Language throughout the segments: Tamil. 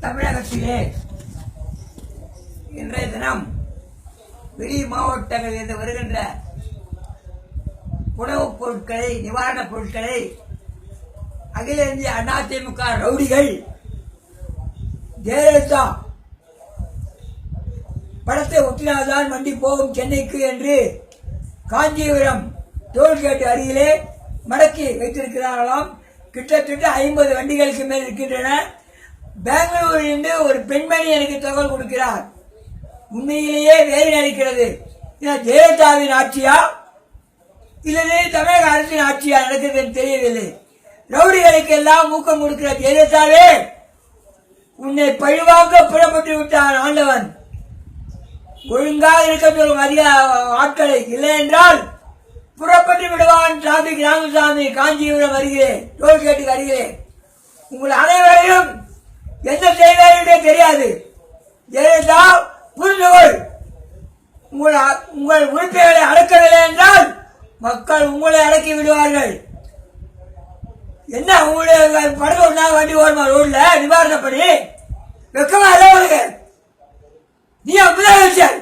தமிழகத்திலே இன்றைய தினம் வெளி மாவட்டங்களிலிருந்து வருகின்ற உணவுப் பொருட்களை, நிவாரணப் பொருட்களை அகில இந்திய அதிமுக ரவுடிகள் ஜெயலலிதா படத்தை ஒட்டினால்தான் வண்டி போகும் சென்னைக்கு என்று காஞ்சிபுரம் டோல்கேட் அருகிலே மடக்கி வைத்திருக்கிறார்களாம். கிட்டத்தட்ட 50 வண்டிகளுக்கு மேல் இருக்கின்றன. பெங்களூரிலிருந்து ஒரு பெண்மணி எனக்கு தகவல் கொடுக்கிறார். உண்மையிலேயே வேறு நினைக்கிறது. ஜெயலலிதாவின் ஆட்சியா இல்லது தமிழக அரசின் ஆட்சியா நடக்கிறது தெரியவில்லை. ரவுடிகளுக்கு எல்லாம் ஊக்கம் கொடுக்கிற ஜெயலலிதாவே, உன்னை பழிவாங்க புறப்பட்டு விட்டான் ஆண்டவன். ஒழுங்காக இருக்க சொல்லும் அதிக ஆட்களை, இல்லை என்றால் புறப்பட்டு விடுவான். டிராபிக் ராமசாமி காஞ்சிபுரம் அருகிலே, டோல்கேட்டுக்கு அருகிலே. உங்கள் அனைவரையும் எந்த செய்வார்களே தெரியாது. ஜெயலலிதா புரிந்துகொள். உங்கள் உறுப்பினர்களை அடக்கவில்லை என்றால் மக்கள் உங்களை அடக்கி விடுவார்கள். என்ன உங்களுடைய படகு ஒன்றா வண்டி ஓடுமா ரோட்ல நிவாரண பணி? வெக்கமா இல்லை உனக்கு? நீ முதலமைச்சர்,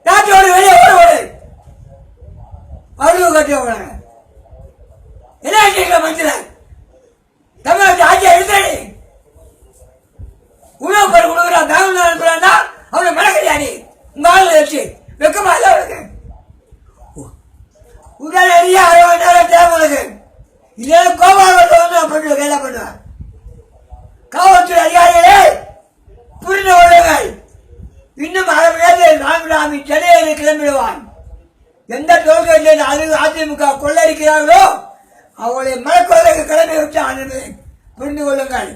நாட்டோடு வெளியே ஓடு அழுவு கட்டுவாங்க. என்ன கேட்கல மனசில்? தமிழ்நாட்டு ஆட்சியை எழுதி உணவு பொருள் கொடுக்குறான். பெங்களூர் அனுப்புறான்னா அவனை மடக்கலையா நீ? உங்க ஆளுநர் வச்சு வெக்கமா இல்லை உனக்கு? உடனடியாக 60 நேரம் தேவை உனக்கு. இதெல்லாம் கோபாலத்தை பண்ணு கையில பண்ணுவேன். காவல்துறை அதிகாரிகளே புரிந்து கொள்ளுங்கள். இன்னும் 1/2 மணி நேரத்தில் ராமசாமி சென்னையில் கிளம்பிடுவான். எந்த டோல்கேட்டில் அதிமுக கொள்ளடிக்கிறார்களோ அவளை மனக்கொள்ளைக்கு கிளம்பி விட்டான் என்பதை புரிந்து கொள்ளுங்கள்.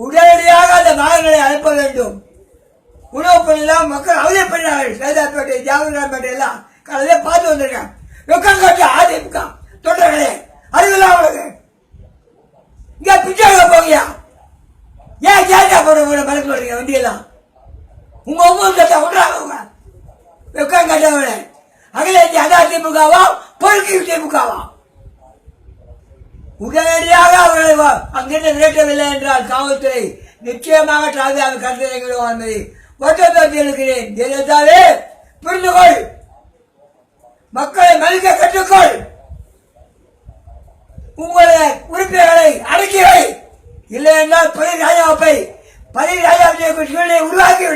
உடனடியாக அந்த மகன்களை அனுப்ப வேண்டும். உணவு பொருள் மக்கள் அவதிப்படுகிறார்கள். சைதாப்பேட்டை, ஜாகர்பேட்டை எல்லாம் காலையில பார்த்து வந்திருக்கேன். வெக்கம் கட்டு அதிமுக தொண்டர்களே, அறிவில்லா அவளுக்கு இங்க பிச்சை போகியா? ஏன் ஜாலியா போட மனசு வரீங்க? வண்டியெல்லாம் உங்க கட்ட விடுறாங்க. வெக்கம் கட்டவன அகில இந்திய அதிமுகவா பொறுக்கி திமுகவா? உடனடியாக அவர்களை அங்கிருந்து விரட்டவில்லை என்றால் காவல்துறை நிச்சயமாக டிராபிக் கட்டளையிடுவோம் என்பதை ஒட்டத்தை இருக்கிறேன். ஜெயலலிதாவே புரிந்துகொள். மக்களை மதிக்க கற்றுக்கொள். உங்களுடைய உறுப்பினர்களை அடக்கி வை. இல்லை என்றால் பதவி ராஜாவை சூழ்நிலை உருவாக்கிவிடு.